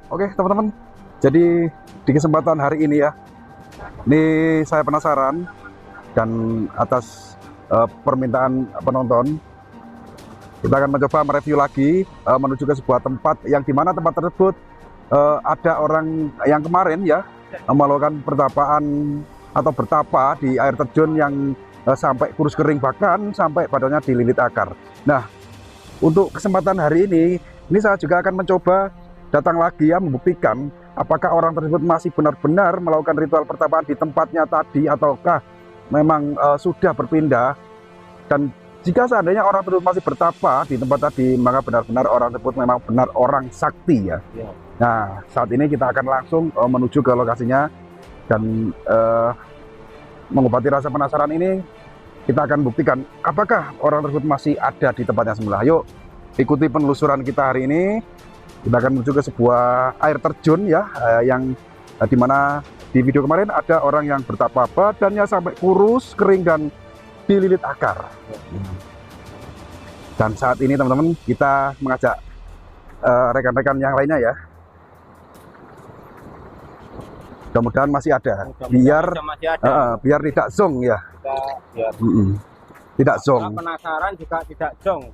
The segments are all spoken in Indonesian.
Oke teman-teman, jadi di kesempatan hari ini ya, ini saya penasaran dan atas permintaan penonton, kita akan mencoba mereview lagi menuju ke sebuah tempat yang dimana tempat tersebut ada orang yang kemarin ya melakukan pertapaan atau bertapa di air terjun yang sampai kurus kering, bahkan sampai badannya dililit akar. Nah, untuk kesempatan hari ini saya juga akan mencoba datang lagi ya, membuktikan apakah orang tersebut masih benar-benar melakukan ritual pertapaan di tempatnya tadi ataukah memang sudah berpindah. Dan jika seandainya orang tersebut masih bertapa di tempat tadi, maka benar-benar orang tersebut memang benar orang sakti ya. Nah, saat ini kita akan langsung menuju ke lokasinya dan mengobati rasa penasaran ini, kita akan buktikan apakah orang tersebut masih ada di tempatnya semula. Yuk, ikuti penelusuran kita hari ini. Kita akan menuju ke sebuah air terjun ya, yang dimana di video kemarin ada orang yang bertapa, badannya sampai kurus, kering, dan dililit akar. Dan saat ini teman-teman, kita mengajak rekan-rekan yang lainnya ya. Mudah-mudahan masih ada, biar tidak zong ya. Tidak zong. Penasaran juga tidak zong.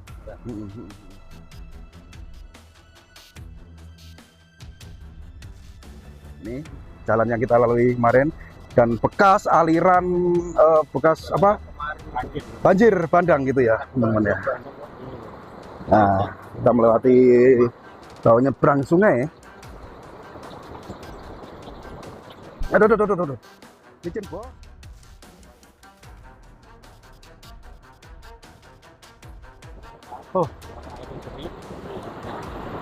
Ini jalan yang kita lalui kemarin dan bekas aliran bekas apa banjir bandang gitu ya teman-teman ya. Nah, kita melewati bawah nyebrang sungai. Aduh. Licin bos. Oh,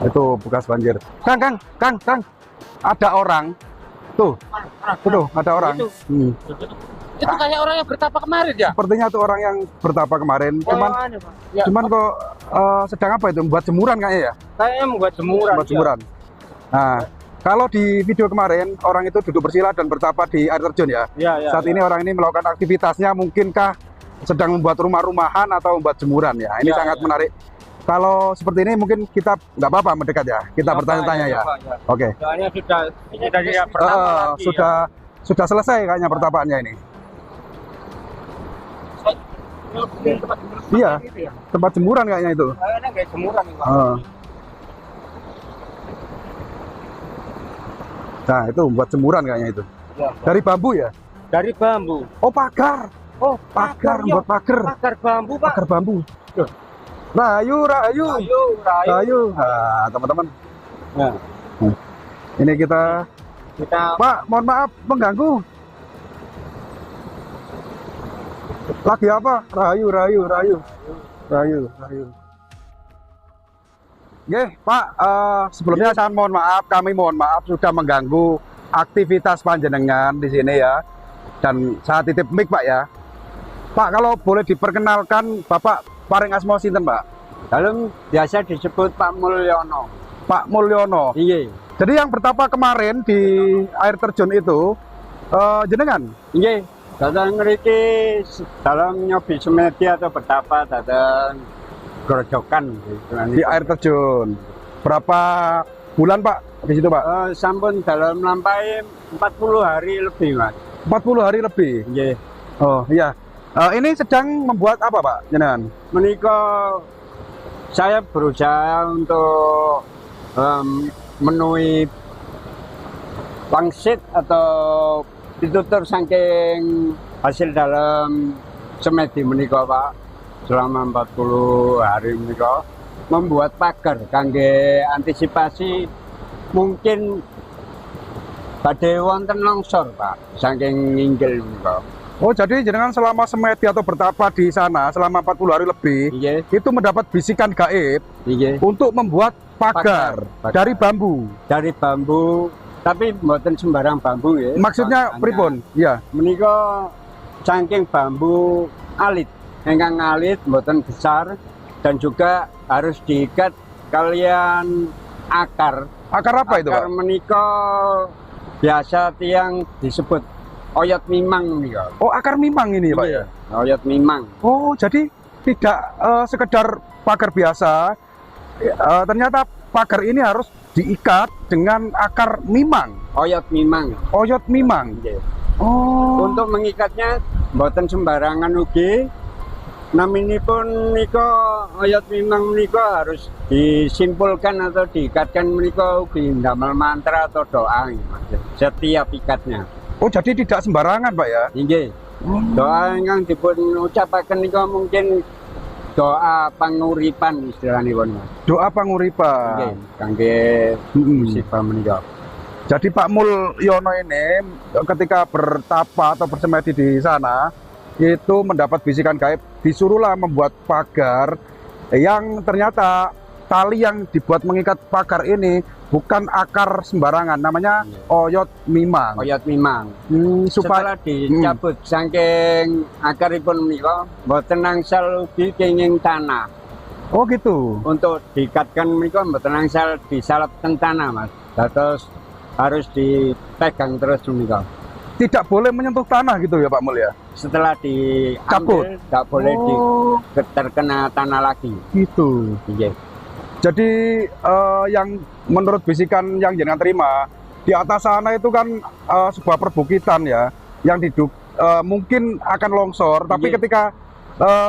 itu bekas banjir. Kang. Ada orang tuh, ada orang. Itu kayak orang yang bertapa kemarin ya? Sepertinya tuh orang yang bertapa kemarin. Cuman kok sedang apa itu? Membuat jemuran kayaknya ya? Kayaknya membuat jemuran. Nah, kalau di video kemarin orang itu duduk bersila dan bertapa di air terjun ya. Saat ini orang ini melakukan aktivitasnya, mungkinkah sedang membuat rumah-rumahan atau membuat jemuran ya? Ini sangat menarik. Kalau seperti ini mungkin kita nggak apa-apa mendekat ya, kita bertanya-tanya ya. Oke. Soalnya sudah selesai kayaknya pertapaannya ini. Iya, tempat jemuran kayaknya itu. Kayaknya kayak jemuran ini. Nah, itu buat jemuran kayaknya itu. Dari bambu ya? Dari bambu. Oh, pagar. Oh, pagar, buat pagar. Pagar bambu, Pak. Pagar bambu. Rayu. Nah, teman-teman. Nah, ini kita Pak, mohon maaf mengganggu. Lagi apa? Rayu. Oke, Pak, sebelumnya saya kami mohon maaf sudah mengganggu aktivitas panjenengan di sini ya. Dan saya titip mic, Pak ya. Pak, kalau boleh diperkenalkan, Bapak paring asma sinten, Pak? dalam biasa disebut Pak Mulyono. Pak Mulyono. Iya. Jadi yang bertapa kemarin di air terjun itu jenengan? Iya. Datang ngeriki dalam nyobi semedi atau bertapa datang gerojokan di air terjun. Berapa bulan, Pak, di situ, Pak? Sampun dalam lampai 40 hari lebih, Mas. 40 hari lebih? Iya. Oh, iya. Ini sedang membuat apa, Pak, jenengan? Menikah saya berusaha untuk menuhi pangsit atau ditutur saking hasil dalam semedi menikah, Pak, selama 40 hari menikah membuat pagar kangge antisipasi mungkin badai wonten longsor, Pak, saking nginggil menikah. Oh, jadi jenengan selama semedi atau bertapa di sana selama 40 hari lebih, itu mendapat bisikan gaib untuk membuat pagar dari bambu. Dari bambu, tapi buatan sembarang bambu ya. Maksudnya pripun? Iya. Menika saking bambu alit, engkang alit, buatan besar, dan juga harus diikat kalian akar. Akar apa itu, Pak? Akar menika biasa tiang disebut oyot mimang nih, Pak. Oh, akar mimang ini, Pak ya? Oyot mimang. Oh, jadi tidak sekedar pagar biasa, ternyata pagar ini harus diikat dengan akar mimang, oyot mimang. oyot mimang. Nggih. Oh, Untuk mengikatnya mboten sembarangan ugi. Naminipun menika oyot mimang menika harus disimpulkan atau diikatkan menika ugi ndamel mantra atau doa Mas. Setiap ikatnya. oh jadi tidak sembarangan Pak ya? Nggih. Doa ingkang dipun ucapaken nika mungkin doa panguripan istilahipun Mas. Doa panguripan. Nggih, kangge musibah menika. Jadi Pak Mulyono ini ketika bertapa atau bersemedi di sana itu mendapat bisikan gaib, disuruhlah membuat pagar yang ternyata tali yang dibuat mengikat pagar ini bukan akar sembarangan, namanya oyot mimang. Oyot mimang. Supaya Setelah dicabut saking akaripun menika mboten angsal ugi kenging tanah. oh gitu. Untuk diikatkan menika mboten angsal disalep teng tanah Mas. Dados harus dipegang terus menika. Tidak boleh menyentuh tanah gitu ya Pak Mul ya? Setelah diambil tidak boleh terkena tanah lagi. Gitu. Nggih. Jadi yang menurut bisikan yang jenengan terima di atas sana itu kan sebuah perbukitan ya, yang mungkin akan longsor. Tapi ketika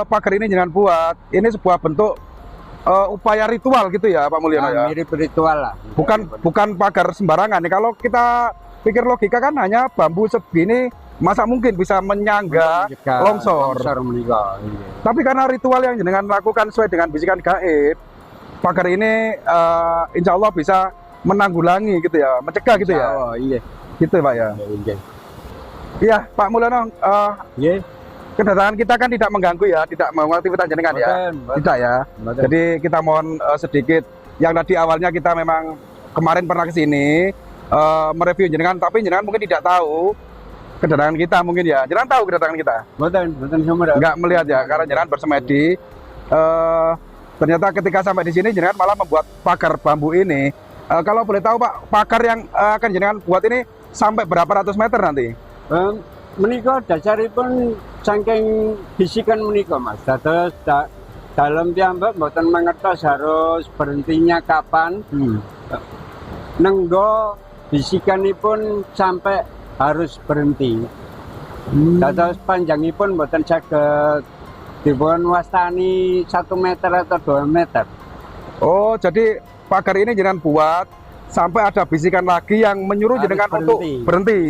pagar ini jenengan buat, ini sebuah bentuk upaya ritual gitu ya Pak Mulyono ya. Mirip ritual lah. Bukan pagar sembarangan nih. Kalau kita pikir logika kan hanya bambu segini, masa mungkin bisa menyangga longsor. Menika. Tapi karena ritual yang jenengan lakukan sesuai dengan bisikan gaib, pagar ini insya Allah bisa menanggulangi gitu ya, mencegah gitu ya. Oh iya. Gitu Pak ya. Iya Pak Mulyono, kedatangan kita kan tidak mengganggu ya, tidak mengganggu aktivitas jenengan ya. Tidak ya. Jadi kita mohon sedikit, yang tadi awalnya kita memang kemarin pernah ke sini mereview jenengan, tapi jenengan mungkin tidak tahu kedatangan kita mungkin ya. Jenengan tahu kedatangan kita? Mboten semua. Enggak melihat ya, karena jenengan bersemedi. Ternyata ketika sampai di sini jenengan malah membuat pagar bambu ini. Kalau boleh tahu Pak, pagar yang akan jenengan buat ini sampai berapa ratus meter nanti? Menika dasaripun saking bisikan menika Mas. Dados dalam piyambak mboten mangertos harus berhentinya kapan. Nenggo bisikanipun sampai harus berhenti. Dados panjangipun mboten saged dipun wastani 1 meter atau 2 meter. Oh, jadi pagar ini jenengan buat sampai ada bisikan lagi yang menyuruh jenengan untuk berhenti.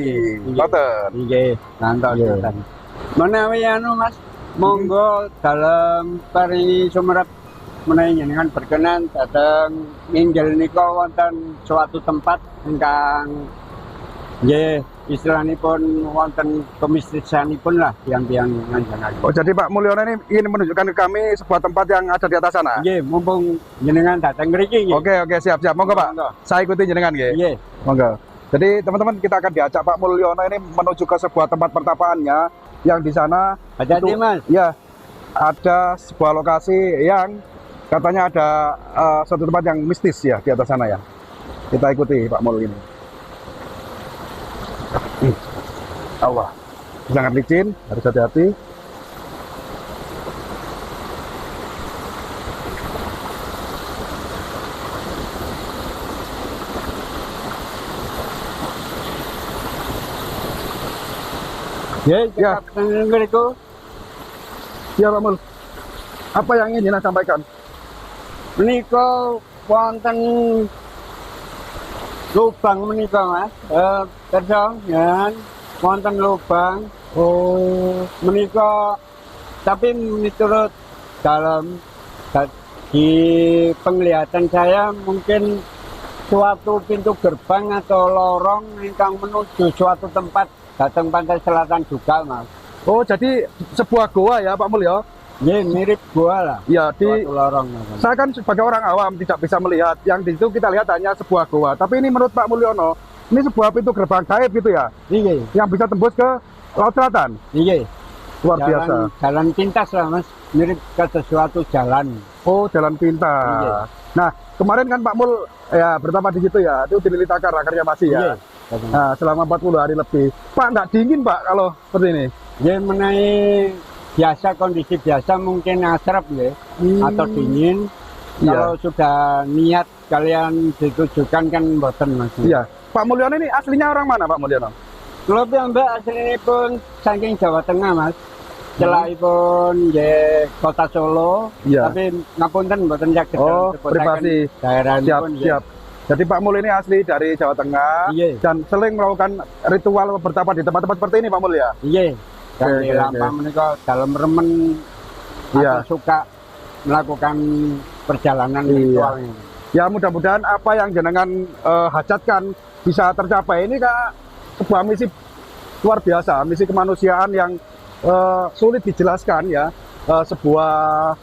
Nggih, ngantos. Menawi anu Mas, monggo dalam paringi sumerep menawi jenengan berkenan dateng nginggil nika wonten suatu tempat ingkang nggih istilahipun wonten kemistisanipun lah tiang-tiang nganjengan. Oh, jadi Pak Mulyono ini ingin menunjukkan ke kami sebuah tempat yang ada di atas sana. Nggih, mumpung jenengan datang mriki nggih. Oke, siap. Monggo Pak. Saya ikuti jenengan nggih. Nggih. Monggo. Jadi teman-teman kita akan diajak Pak Mulyono ini menuju ke sebuah tempat pertapaannya yang di sana. Hati-hati Mas. Ya, ada sebuah lokasi yang katanya ada suatu tempat yang mistis ya di atas sana ya. Kita ikuti Pak Mul ini. Allah, sangat licin, harus hati-hati. Ya, ngriku. Ya Pak Mul, apa yang ingin Jenengan sampaikan? Menika wonten lubang menika Mas. Kerja ya, wonten lubang. Oh, menika tapi menurut dalam di penglihatan saya mungkin suatu pintu gerbang atau lorong ingkang menuju suatu tempat datang pantai selatan juga Mas. Oh, jadi sebuah goa ya Pak Mul ya? Iya, mirip goa lah. Ya, di lorong. Saya kan sebagai orang awam tidak bisa melihat. Yang di situ kita lihat hanya sebuah goa. Tapi ini menurut Pak Mulyono, ini sebuah pintu gerbang gaib gitu ya? Iya. Yang bisa tembus ke Laut Selatan? Iya. Luar biasa. Jalan pintas lah Mas, mirip ke sesuatu jalan. Oh, jalan pintas. Iya. Nah, kemarin kan Pak Mul ya bertapa di situ ya, itu dililit akarnya masih ya. Iya. Nah, selama 40 hari lebih. Pak, nggak dingin Pak kalau seperti ini? Ya, mengenai biasa, kondisi biasa mungkin asrap ya, atau dingin. Iya. Kalau sudah niat kalian ditujukan kan mboten Mas. Iya. Pak Mulyono ini aslinya orang mana Pak Mulyono? Kalau Mbak aslinipun saking Jawa Tengah Mas. Celahipun nggih Kota Solo, Iya. tapi ngapunten mboten saged Oh, disebutaken privasi. daerahipun nggih. Siap. Jadi Pak Mul ini asli dari Jawa Tengah Iya. dan sering melakukan ritual bertapa di tempat-tempat seperti ini Pak Mul ya. Iya. Oke, Kami oke, lampah oke. menika dalem remen Iya. atau suka melakukan perjalanan Iya. ritual ini. Ya mudah-mudahan apa yang jenengan hajatkan bisa tercapai. Ini Kak sebuah misi luar biasa, misi kemanusiaan yang sulit dijelaskan ya. Sebuah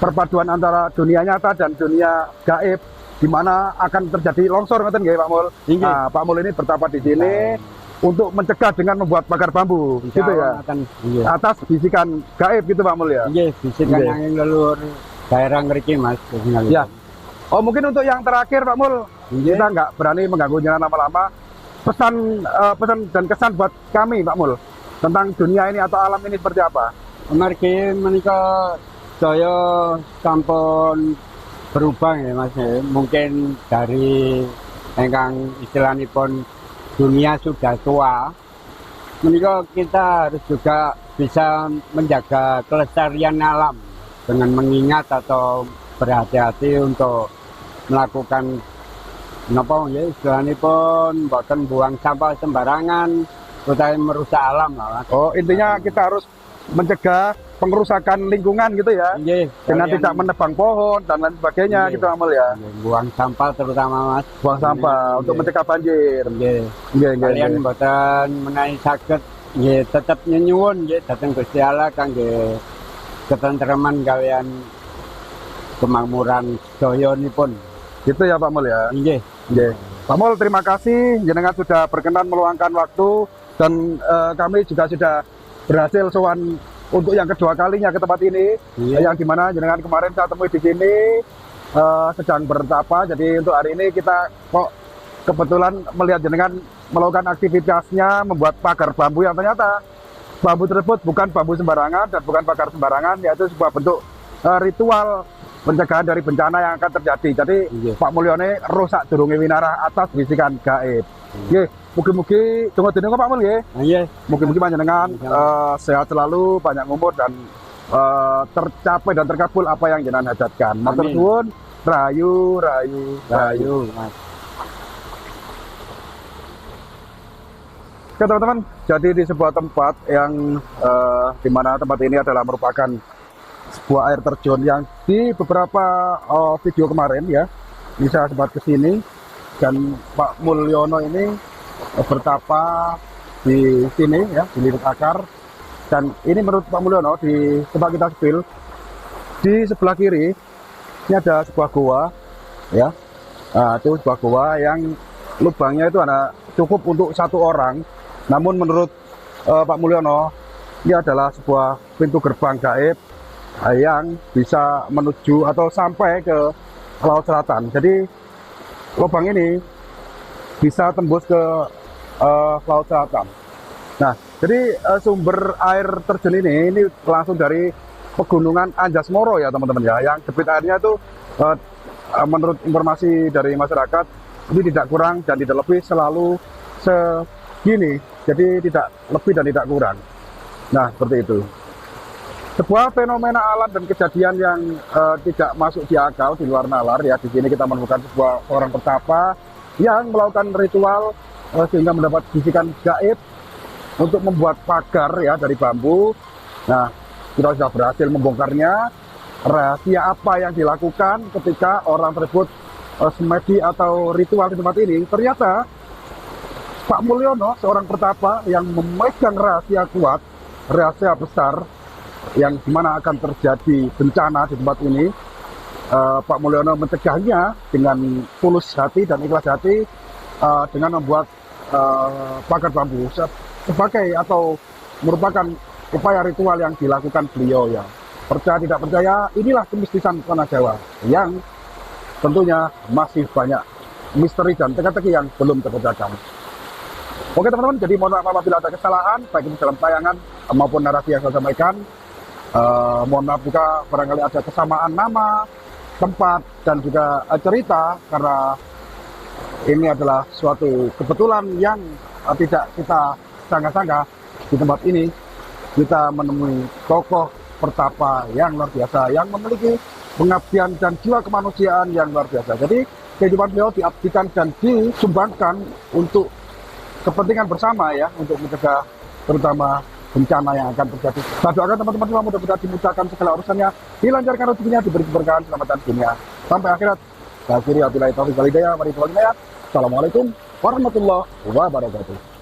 perpaduan antara dunia nyata dan dunia gaib di mana akan terjadi longsor ngoten nggih Pak Mul. Iya. Nah, Pak Mul ini bertapa di sini untuk mencegah dengan membuat pagar bambu Insya gitu Allah ya. akan iya. Atas bisikan gaib gitu Pak Mul ya. Iya, bisikan Iya. angin leluhur daerah ngriki Mas. Ya. Oh mungkin untuk yang terakhir Pak Mul, Iya. kita nggak berani mengganggu jenengan lama-lama. Pesan dan kesan buat kami Pak Mul tentang dunia ini atau alam ini seperti apa? Margi menika saya sampun berubah ya Mas. Mungkin dari ingkang istilahipun dunia sudah tua. Menika kita harus juga bisa menjaga kelestarian alam dengan mengingat atau berhati-hati untuk melakukan napa ya istilahipun mboten buang sampah sembarangan utawi merusak alam lah. Mas. Oh intinya kita harus mencegah pengerusakan lingkungan gitu ya. Nggih, Dengan kalian- tidak menebang pohon dan lain sebagainya Iya. gitu Pak Mul ya. buang sampah terutama Mas. Buang sampah Iya. untuk mencegah banjir. Nggih. Nggih, nggih, Kalian nggih. mboten menawi saged nggih tetep nyuwun nggih dhateng Gusti Allah kangge ketentreman kalian kemakmuran sedayanipun. Gitu ya Pak Mul ya. Nggih. Nggih. Pak Mul terima kasih jenengan sudah berkenan meluangkan waktu dan kami juga sudah berhasil sowan untuk yang kedua kalinya ke tempat ini. Iya. Yang dimana jenengan kemarin saya temui di sini sedang bertapa. Jadi untuk hari ini kita kok kebetulan melihat jenengan melakukan aktivitasnya membuat pagar bambu yang ternyata bambu tersebut bukan bambu sembarangan dan bukan pagar sembarangan, yaitu sebuah bentuk ritual pencegahan dari bencana yang akan terjadi. Jadi Iya. Pak Mulyone rusak durunge winarah atas bisikan gaib. Nggih, mugi-mugi tunggu dinungo Pak Mul nggih. Nggih. Mugi-mugi panjenengan sehat selalu, banyak umur dan tercapai dan terkabul apa yang jenengan hajatkan. Matur Amin. suwun, rayu, rayu, rayu. Ayo Mas. Oke teman-teman, jadi di sebuah tempat yang di mana tempat ini adalah merupakan sebuah air terjun yang di beberapa video kemarin ya, ini saya sempat kesini dan Pak Mulyono ini bertapa di sini ya, di Lirik Akar. Dan ini menurut Pak Mulyono di tempat kita spill di sebelah kiri ini ada sebuah goa ya. Nah, itu sebuah goa yang lubangnya itu ada cukup untuk satu orang. Namun menurut Pak Mulyono ini adalah sebuah pintu gerbang gaib yang bisa menuju atau sampai ke Laut Selatan. Jadi lubang ini bisa tembus ke Laut Selatan. Nah, jadi sumber air terjun ini langsung dari pegunungan Anjasmoro ya teman-teman ya. Yang debit airnya itu menurut informasi dari masyarakat ini tidak kurang dan tidak lebih selalu segini. Jadi tidak lebih dan tidak kurang. Nah, seperti itu. Sebuah fenomena alam dan kejadian yang tidak masuk di akal, di luar nalar ya. Di sini kita menemukan sebuah orang petapa yang melakukan ritual sehingga mendapat bisikan gaib untuk membuat pagar ya dari bambu. Nah, kita sudah berhasil membongkarnya. Rahasia apa yang dilakukan ketika orang tersebut semedi atau ritual di tempat ini? Ternyata Pak Mulyono, seorang petapa yang memegang rahasia kuat, rahasia besar, yang dimana akan terjadi bencana di tempat ini. Pak Mulyono mencegahnya dengan tulus hati dan ikhlas hati dengan membuat pagar bambu sebagai atau merupakan upaya ritual yang dilakukan beliau ya. Percaya tidak percaya, inilah kemistisan tanah Jawa yang tentunya masih banyak misteri dan teka-teki yang belum terpecahkan. Oke teman-teman, jadi mohon maaf apabila ada kesalahan, baik itu dalam tayangan maupun narasi yang saya sampaikan. Mohon maaf juga barangkali ada kesamaan nama tempat dan juga cerita, karena ini adalah suatu kebetulan yang tidak kita sangka-sangka. Di tempat ini kita menemui tokoh pertapa yang luar biasa, yang memiliki pengabdian dan jiwa kemanusiaan yang luar biasa. Jadi kehidupan beliau diabdikan dan disumbangkan untuk kepentingan bersama ya, untuk mencegah terutama bencana yang akan terjadi. Saya doakan teman-teman semua mudah-mudahan dimudahkan segala urusannya, dilancarkan rezekinya, diberi keberkahan, keselamatan dunia sampai akhirat. Akhiri wabillahi taufiq wal hidayah. Assalamualaikum warahmatullahi wabarakatuh.